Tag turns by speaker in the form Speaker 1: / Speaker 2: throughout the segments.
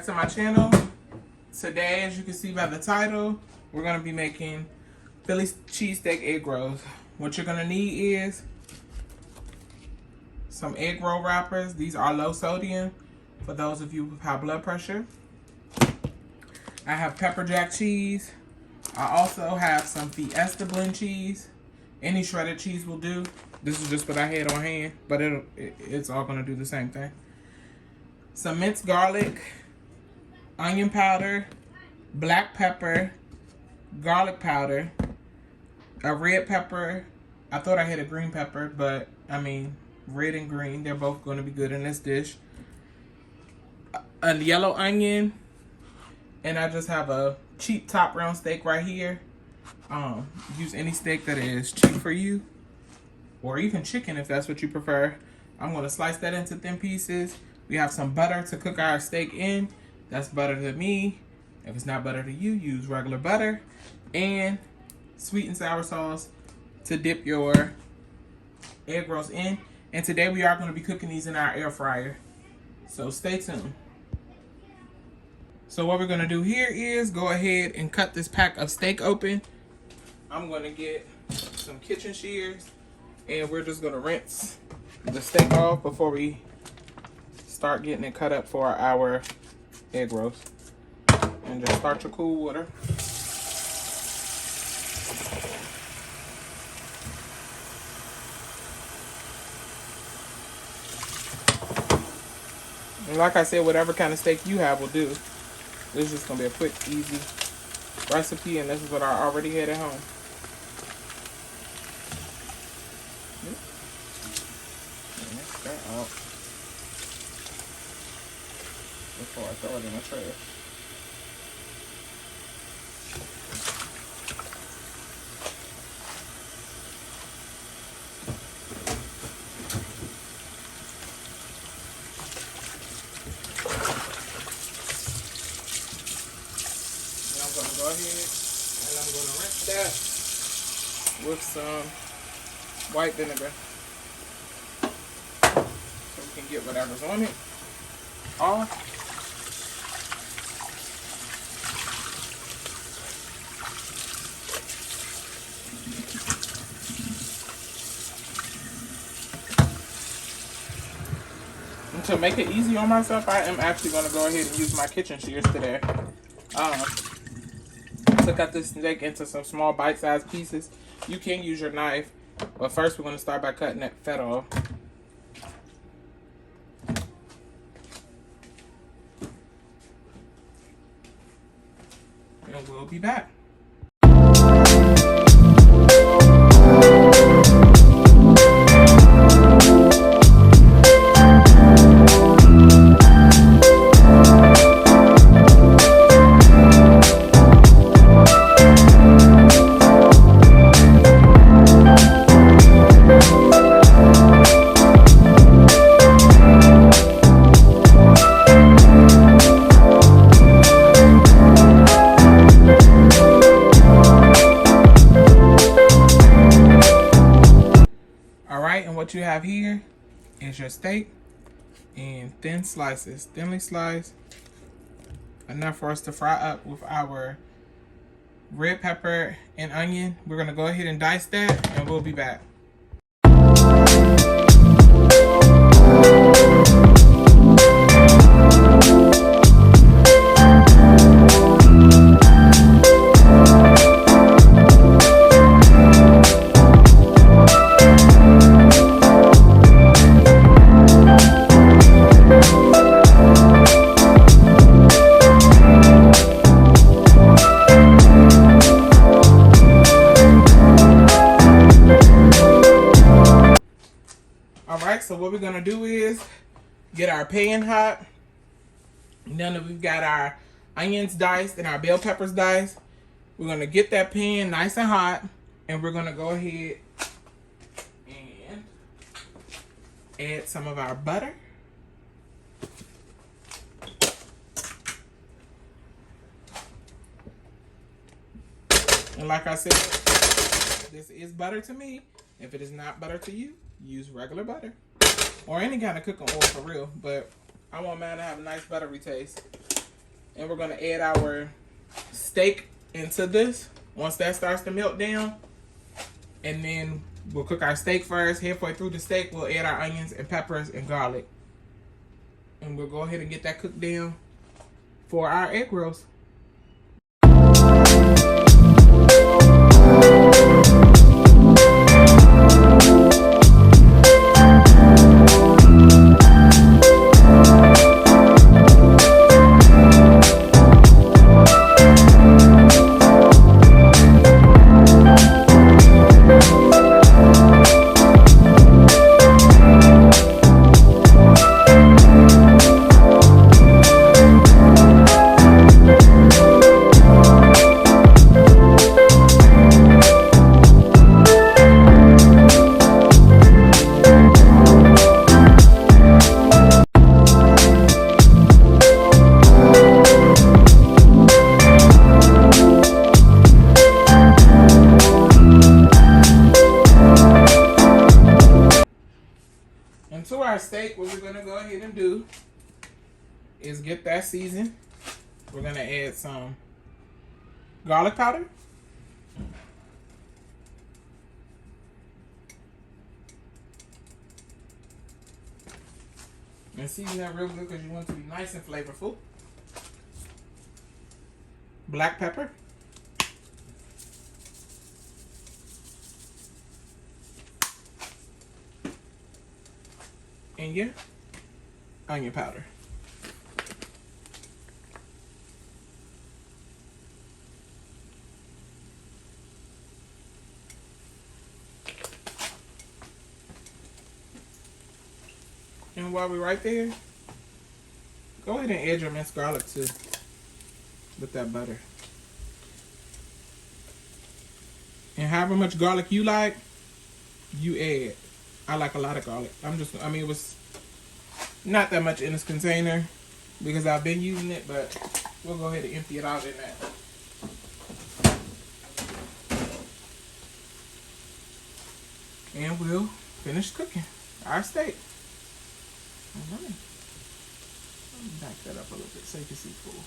Speaker 1: back to my channel. Today, as you can see by the title, we're going to be making Philly cheesesteak egg rolls. What you're going to need is some egg roll wrappers. These are low sodium for those of you with high blood pressure. I have pepper jack cheese. I also have some Fiesta blend cheese. Any shredded cheese will do. This is just what I had on hand, but it's all going to do the same thing. Some minced garlic, onion powder, black pepper, garlic powder, a red pepper. I thought I had a green pepper, but I mean, red and green, they're both going to be good in this dish. A yellow onion, and I just have a cheap top round steak right here. Use any steak that is cheap for you, or even chicken if that's what you prefer. I'm going to slice that into thin pieces. We have some butter to cook our steak in. That's butter to me. If it's not butter to you, use regular butter. And sweet and sour sauce to dip your egg rolls in. And today we are going to be cooking these in our air fryer. So stay tuned. So what we're going to do here is go ahead and cut this pack of steak open. I'm going to get some kitchen shears. And we're just going to rinse the steak off before we start getting it cut up for our egg rolls. And just start your cool water. And like I said, whatever kind of steak you have will do. This is just going to be a quick, easy recipe, and this is what I already had at home. Mix that out before I throw it in the trash. And I'm going to go ahead and I'm going to rinse that with some white vinegar so we can get whatever's on it off. And to make it easy on myself, I am actually going to go ahead and use my kitchen shears today. To cut this steak into some small bite-sized pieces. You can use your knife, but first we're going to start by cutting that fat off. And we'll be back. What you have here is your steak in thin slices, thinly sliced, enough for us to fry up with our red pepper and onion. We're going to go ahead and dice that, and we'll be back. So what we're going to do is get our pan hot. Now that we've got our onions diced and our bell peppers diced, we're going to get that pan nice and hot, and we're going to go ahead and add some of our butter. And like I said, this is butter to me. If it is not butter to you, use regular butter. Or any kind of cooking oil for real. But I want mine to have a nice buttery taste. And we're gonna add our steak into this once that starts to melt down. And then we'll cook our steak first. Halfway through the steak, we'll add our onions and peppers and garlic. And we'll go ahead and get that cooked down for our egg rolls. And to our steak, what we're gonna go ahead and do is get that seasoned. We're gonna add some garlic powder. And season that real good because you want it to be nice and flavorful. Black pepper. And your onion powder. And while we're right there, go ahead and add your minced garlic too with that butter. And however much garlic you like, you add. I like a lot of garlic. It was not that much in this container because I've been using it, but we'll go ahead and empty it out in that. And we'll finish cooking our steak. All right. Let me back that up a little bit so you can see full.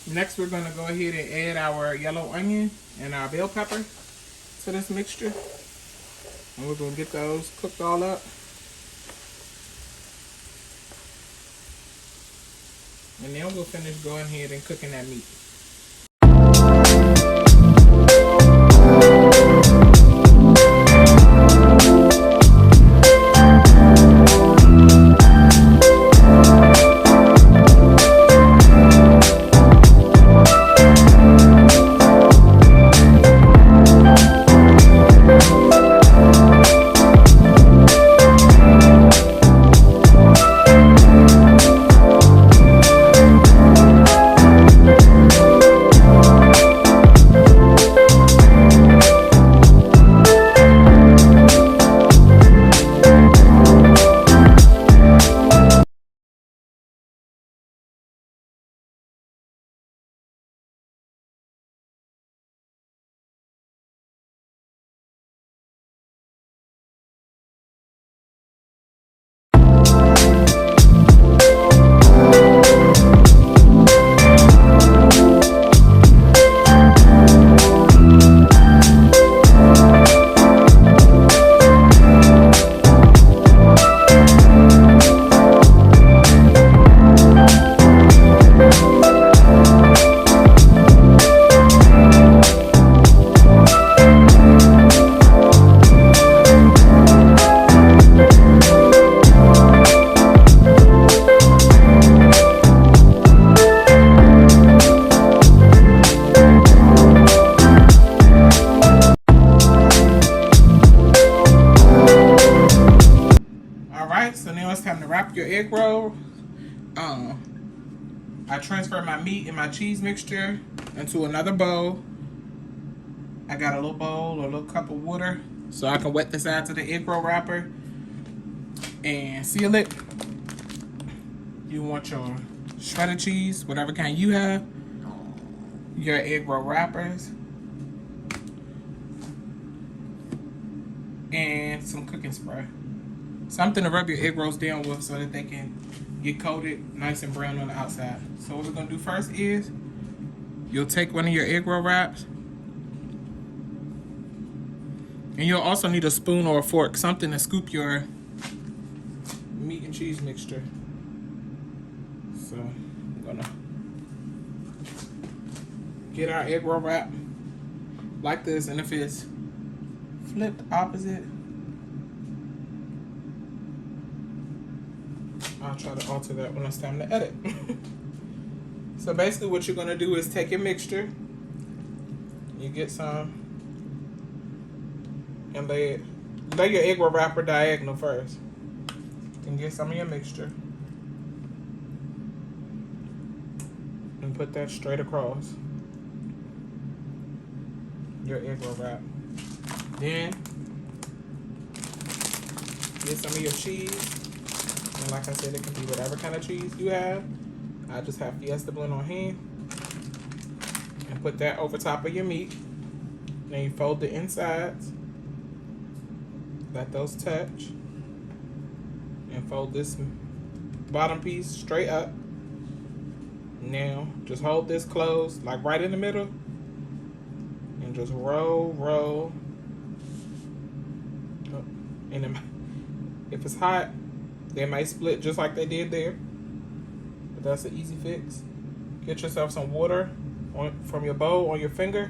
Speaker 1: Next, we're going to go ahead and add our yellow onion and our bell pepper to this mixture. And we're going to get those cooked all up. And then we'll finish going ahead and cooking that meat. wrap your egg roll, I transfer my meat and my cheese mixture into another bowl. I got a little bowl or a little cup of water so I can wet the sides of the egg roll wrapper and seal it. You want your shredded cheese, whatever kind you have, your egg roll wrappers, and some cooking spray. Something to rub your egg rolls down with so that they can get coated nice and brown on the outside. So what we're gonna do first is you'll take one of your egg roll wraps, and you'll also need a spoon or a fork, something to scoop your meat and cheese mixture. So I'm gonna get our egg roll wrap like this, and if it's flipped opposite, I'll try to alter that when it's time to edit. So basically what you're gonna do is take your mixture, you get some, and lay your egg roll wrapper diagonal first. And get some of your mixture. And put that straight across your egg roll wrap. Then get some of your cheese. And like I said, it can be whatever kind of cheese you have. I just have Fiesta blend on hand. And put that over top of your meat. Then you fold the insides. Let those touch. And fold this bottom piece straight up. Now, just hold this closed, like right in the middle. And just roll. And then, if it's hot, they might split just like they did there. But that's an easy fix. Get yourself some water from your bowl on your finger.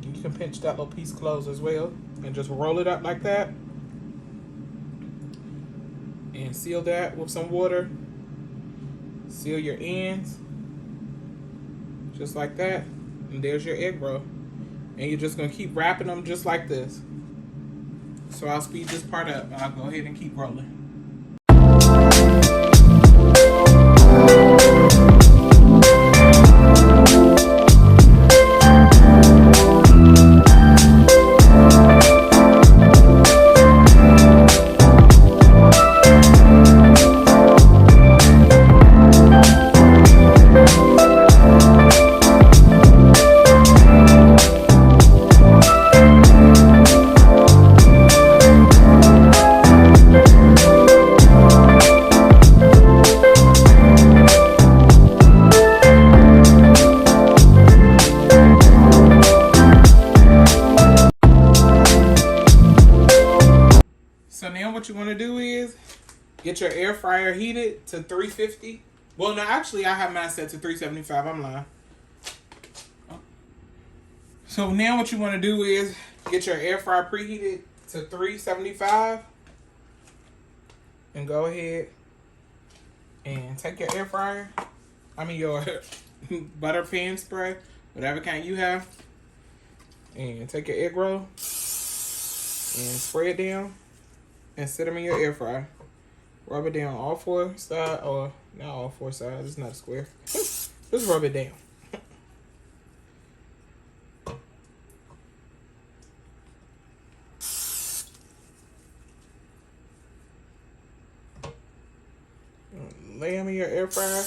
Speaker 1: You can pinch that little piece closed as well. And just roll it up like that. And seal that with some water. Seal your ends. Just like that. And there's your egg roll. And you're just going to keep wrapping them just like this. So I'll speed this part up. I'll go ahead and keep rolling. What you want to do is get your air fryer heated to 350. Well, no, actually, I have mine set to 375. I'm lying. So now what you want to do is get your air fryer preheated to 375. And go ahead and take your air fryer. Your butter pan spray, whatever kind you have. And take your egg roll and spray it down. And set them in your air fryer. Rub it down all four sides, or not all four sides, it's not a square. Just rub it down. Lay them in your air fryer.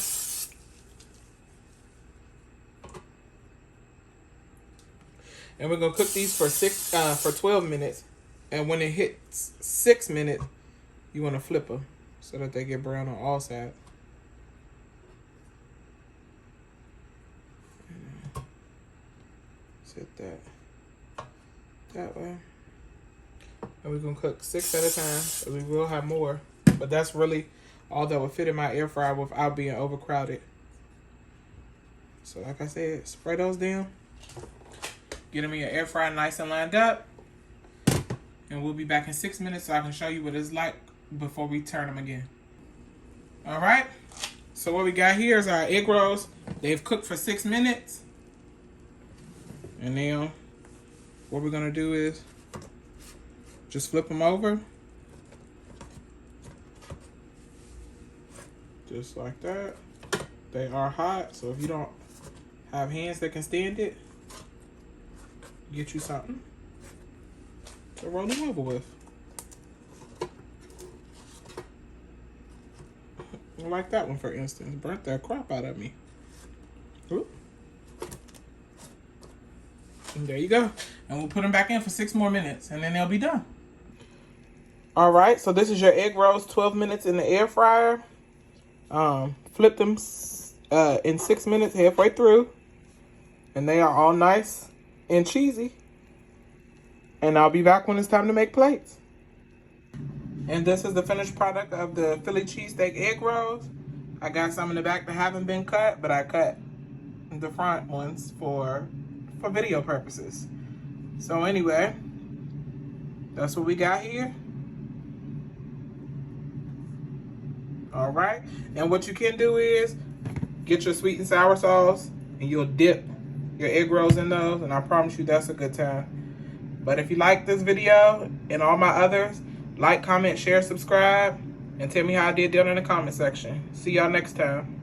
Speaker 1: And we're gonna cook these for 12 minutes. And when it hits 6 minutes, you want to flip them so that they get brown on all sides. Set that way. And we're going to cook 6 at a time. We will have more. But that's really all that will fit in my air fryer without being overcrowded. So like I said, spray those down. Get them in your air fryer nice and lined up. And we'll be back in 6 minutes so I can show you what it's like before we turn them again. All right. So what we got here is our egg rolls. They've cooked for 6 minutes. And now what we're going to do is just flip them over. Just like that. They are hot, so if you don't have hands that can stand it, get you something to roll them over with. Like that one, for instance. Burnt the crap out of me. Ooh. And there you go. And we'll put them back in for 6 more minutes, and then they'll be done. All right, so this is your egg rolls, 12 minutes in the air fryer. Flip them in 6 minutes, halfway through. And they are all nice and cheesy. And I'll be back when it's time to make plates. And this is the finished product of the Philly cheesesteak egg rolls. I got some in the back that haven't been cut, but I cut the front ones for video purposes. So anyway, that's what we got here. All right, and what you can do is get your sweet and sour sauce, and you'll dip your egg rolls in those, and I promise you that's a good time. But if you like this video and all my others, like, comment, share, subscribe, and tell me how I did down in the comment section. See y'all next time.